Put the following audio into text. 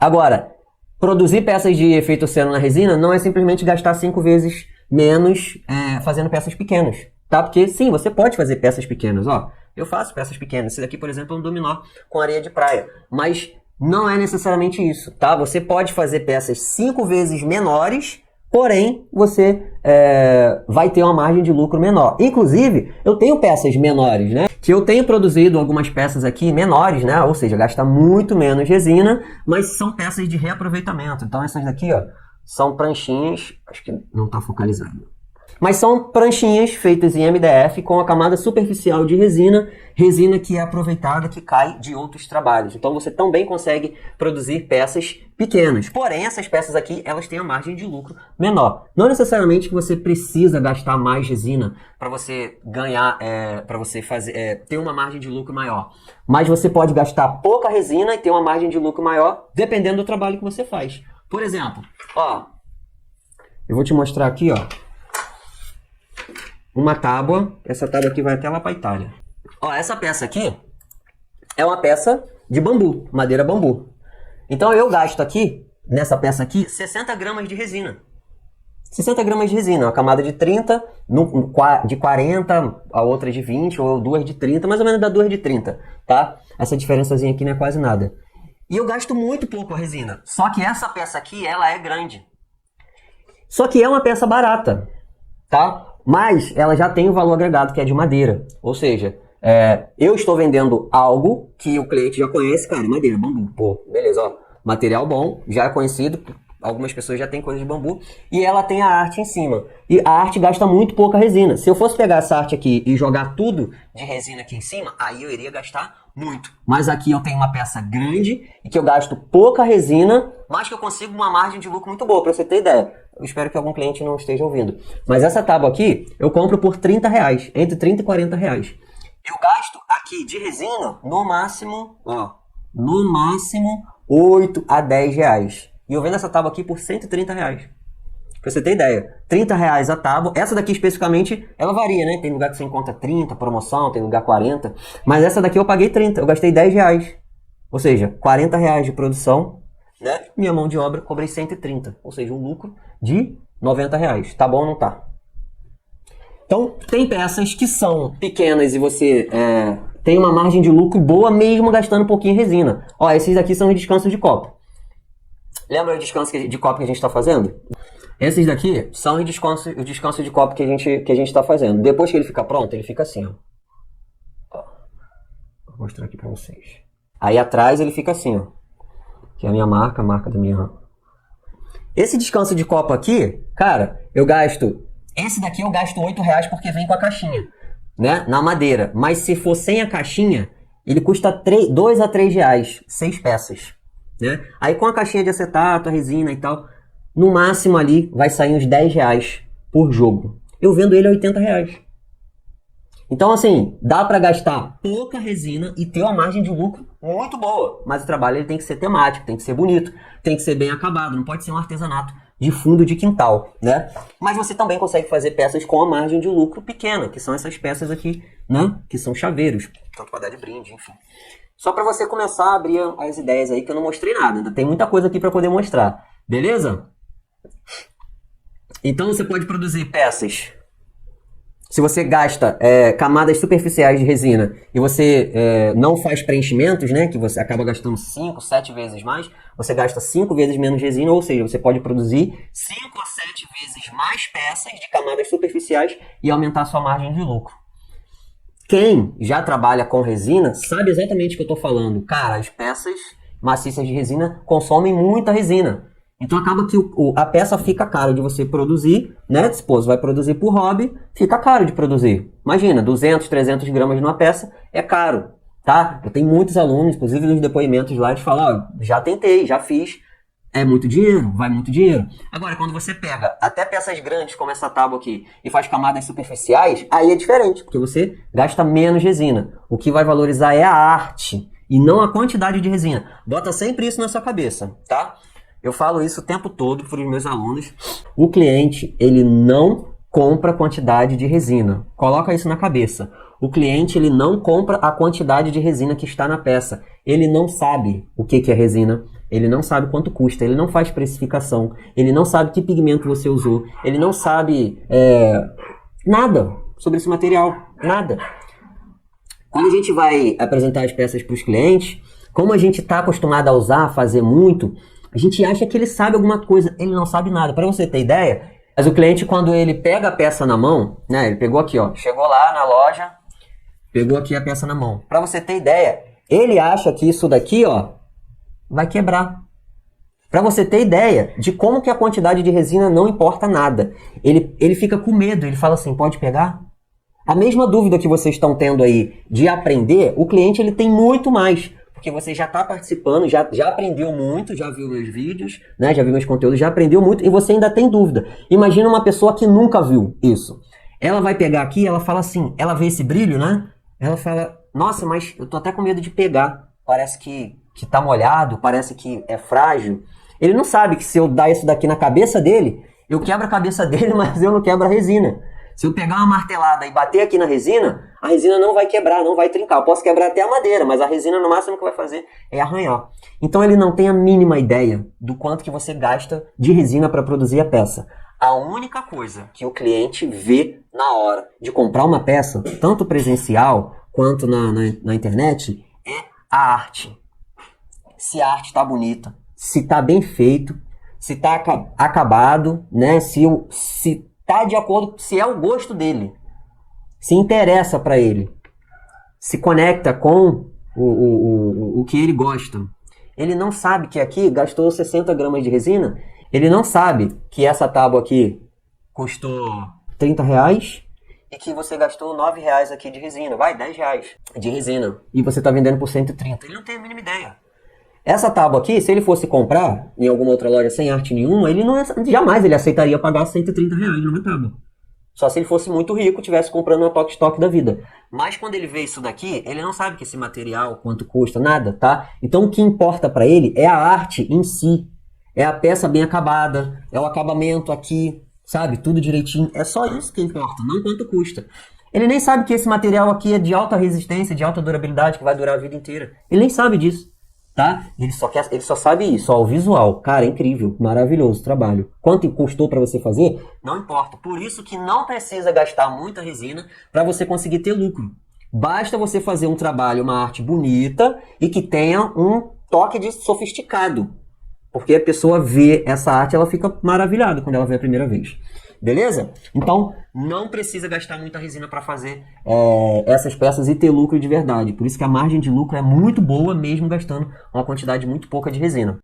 Agora, produzir peças de efeito oceano na resina não é simplesmente gastar 5 vezes menos fazendo peças pequenas, tá? Porque sim, você pode fazer peças pequenas, ó. Eu faço peças pequenas. Esse daqui, por exemplo, é um dominó com areia de praia. Mas não é necessariamente isso, tá? Você pode fazer peças 5 vezes menores, porém, você vai ter uma margem de lucro menor. Inclusive, eu tenho peças menores, né? Que eu tenho produzido algumas peças aqui menores, né? Ou seja, gasta muito menos resina, mas são peças de reaproveitamento. Então, essas daqui, ó, são pranchinhas... Acho que não está focalizado. Mas são pranchinhas feitas em MDF com a camada superficial de resina, resina que é aproveitada, que cai de outros trabalhos. Então você também consegue produzir peças pequenas. Porém, essas peças aqui, elas têm a margem de lucro menor. Não necessariamente que você precisa gastar mais resina para você ganhar, para você fazer, ter uma margem de lucro maior. Mas você pode gastar pouca resina e ter uma margem de lucro maior, dependendo do trabalho que você faz. Por exemplo, ó, eu vou te mostrar aqui, ó, uma tábua. Essa tábua aqui vai até lá para a Itália. Ó, essa peça aqui é uma peça de bambu, madeira bambu. Então eu gasto aqui, nessa peça aqui, 60 gramas de resina. 60 gramas de resina, uma camada de 30, de 40, a outra de 20, ou duas de 30, mais ou menos dá duas de 30, tá? Essa diferençazinha aqui não é quase nada. E eu gasto muito pouco a resina. Só que essa peça aqui, ela é grande. Só que é uma peça barata, tá? Mas ela já tem o valor agregado, que é de madeira. Ou seja, eu estou vendendo algo que o cliente já conhece, cara, madeira, bambu. Pô, beleza, ó. Material bom, já é conhecido, algumas pessoas já têm coisa de bambu. E ela tem a arte em cima. E a arte gasta muito pouca resina. Se eu fosse pegar essa arte aqui e jogar tudo de resina aqui em cima, aí eu iria gastar muito. Mas aqui eu tenho uma peça grande e que eu gasto pouca resina, mas que eu consigo uma margem de lucro muito boa, para você ter ideia. Eu espero que algum cliente não esteja ouvindo. Mas essa tábua aqui, eu compro por R$30, entre 30 e 40 reais. Eu gasto aqui de resina, no máximo, ó, no máximo 8 a 10 reais. E eu vendo essa tábua aqui por 130 reais. Pra você ter ideia, 30 reais a tábua. Essa daqui especificamente, ela varia, né? Tem lugar que você encontra 30, promoção, tem lugar 40. Mas essa daqui eu paguei 30, eu gastei 10 reais. Ou seja, 40 reais de produção, né? Minha mão de obra, cobrei 130. Ou seja, um lucro de 90 reais. Tá bom ou não tá? Então, tem peças que são pequenas e você tem uma margem de lucro boa mesmo gastando um pouquinho de resina. Ó, esses aqui são os descansos de copo. Lembra o descanso de copo que a gente está fazendo? Esses daqui são os descansos de copo que a gente está fazendo. Depois que ele fica pronto, ele fica assim, ó. Vou mostrar aqui para vocês. Aí atrás ele fica assim, ó. Que é a minha marca, a marca da minha... Esse descanso de copo aqui, cara, eu gasto... Esse daqui eu gasto 8 reais porque vem com a caixinha, né? Na madeira. Mas se for sem a caixinha, ele custa 2 a 3 reais, 6 peças, né? Aí com a caixinha de acetato, a resina e tal, no máximo ali vai sair uns 10 reais por jogo. Eu vendo ele a 80 reais. Então, assim, dá para gastar pouca resina e ter uma margem de lucro muito boa. Mas o trabalho ele tem que ser temático, tem que ser bonito, tem que ser bem acabado, não pode ser um artesanato de fundo de quintal, né? Mas você também consegue fazer peças com a margem de lucro pequena, que são essas peças aqui, né? Que são chaveiros, tanto para dar de brinde, enfim. Só para você começar a abrir as ideias aí, que eu não mostrei nada, ainda tem muita coisa aqui para poder mostrar, beleza? Então você pode produzir peças. Se você gasta camadas superficiais de resina e você não faz preenchimentos, né, que você acaba gastando 5, 7 vezes mais, você gasta 5 vezes menos resina, ou seja, você pode produzir 5 a 7 vezes mais peças de camadas superficiais e aumentar sua margem de lucro. Quem já trabalha com resina sabe exatamente o que eu estou falando. Cara, as peças maciças de resina consomem muita resina. Então acaba que a peça fica cara de você produzir, né? Se você vai produzir por hobby, fica caro de produzir. Imagina, 200, 300 gramas numa peça é caro, tá? Eu tenho muitos alunos, inclusive nos depoimentos lá, de falar, ó, já tentei, já fiz, é muito dinheiro, vai muito dinheiro. Agora, quando você pega até peças grandes como essa tábua aqui e faz camadas superficiais, aí é diferente, porque você gasta menos resina. O que vai valorizar é a arte e não a quantidade de resina. Bota sempre isso na sua cabeça, tá? Eu falo isso o tempo todo para os meus alunos. O cliente, ele não compra quantidade de resina. Coloca isso na cabeça. O cliente ele não compra a quantidade de resina que está na peça. Ele não sabe o que é resina. Ele não sabe quanto custa. Ele não faz precificação. Ele não sabe que pigmento você usou. Ele não sabe nada sobre esse material. Nada. Quando a gente vai apresentar as peças para os clientes, como a gente está acostumado a usar, a fazer muito, a gente acha que ele sabe alguma coisa. Ele não sabe nada. Para você ter ideia, mas o cliente, quando ele pega a peça na mão, né? Ele pegou aqui, ó. Chegou lá na loja, pegou aqui a peça na mão. Para você ter ideia, ele acha que isso daqui, ó, vai quebrar. Para você ter ideia de como que a quantidade de resina não importa nada. Ele fica com medo, ele fala assim, pode pegar? A mesma dúvida que vocês estão tendo aí de aprender, o cliente ele tem muito mais. Porque você já está participando, já aprendeu muito, já viu meus vídeos, né? Já viu meus conteúdos, já aprendeu muito e você ainda tem dúvida. Imagina uma pessoa que nunca viu isso. Ela vai pegar aqui, ela fala assim, ela vê esse brilho, né? Ela fala, nossa, mas eu tô até com medo de pegar. Parece que tá molhado, parece que é frágil. Ele não sabe que se eu dar isso daqui na cabeça dele, eu quebro a cabeça dele, mas eu não quebro a resina. Se eu pegar uma martelada e bater aqui na resina, a resina não vai quebrar, não vai trincar. Eu posso quebrar até a madeira, mas a resina no máximo que vai fazer é arranhar. Então ele não tem a mínima ideia do quanto que você gasta de resina para produzir a peça. A única coisa que o cliente vê na hora de comprar uma peça, tanto presencial quanto na internet, é a arte. Se a arte está bonita, se está bem feito, se está acabado, né? Se tá de acordo, se é o gosto dele, se interessa para ele, se conecta com o que ele gosta. Ele não sabe que aqui gastou 60 gramas de resina, ele não sabe que essa tábua aqui custou 30 reais e que você gastou 9 reais aqui de resina, vai, 10 reais de resina, e você tá vendendo por 130. Ele não tem a mínima ideia. Essa tábua aqui, se ele fosse comprar em alguma outra loja sem arte nenhuma, ele jamais ele aceitaria pagar 130 reais numa tábua. Só se ele fosse muito rico, tivesse comprando uma Tok Stock da vida. Mas quando ele vê isso daqui, ele não sabe que esse material, quanto custa, nada, tá? Então o que importa para ele é a arte em si. É a peça bem acabada, é o acabamento aqui, sabe? Tudo direitinho. É só isso que importa, não quanto custa. Ele nem sabe que esse material aqui é de alta resistência, de alta durabilidade, que vai durar a vida inteira. Ele nem sabe disso. Tá? Ele só sabe isso, ó, o visual. Cara, é incrível, maravilhoso trabalho. Quanto custou para você fazer? Não importa. Por isso que não precisa gastar muita resina para você conseguir ter lucro. Basta você fazer um trabalho, uma arte bonita e que tenha um toque de sofisticado. Porque a pessoa vê essa arte, ela fica maravilhada quando ela vê a primeira vez. Beleza? Então, não precisa gastar muita resina para fazer essas peças e ter lucro de verdade. Por isso que a margem de lucro é muito boa, mesmo gastando uma quantidade muito pouca de resina.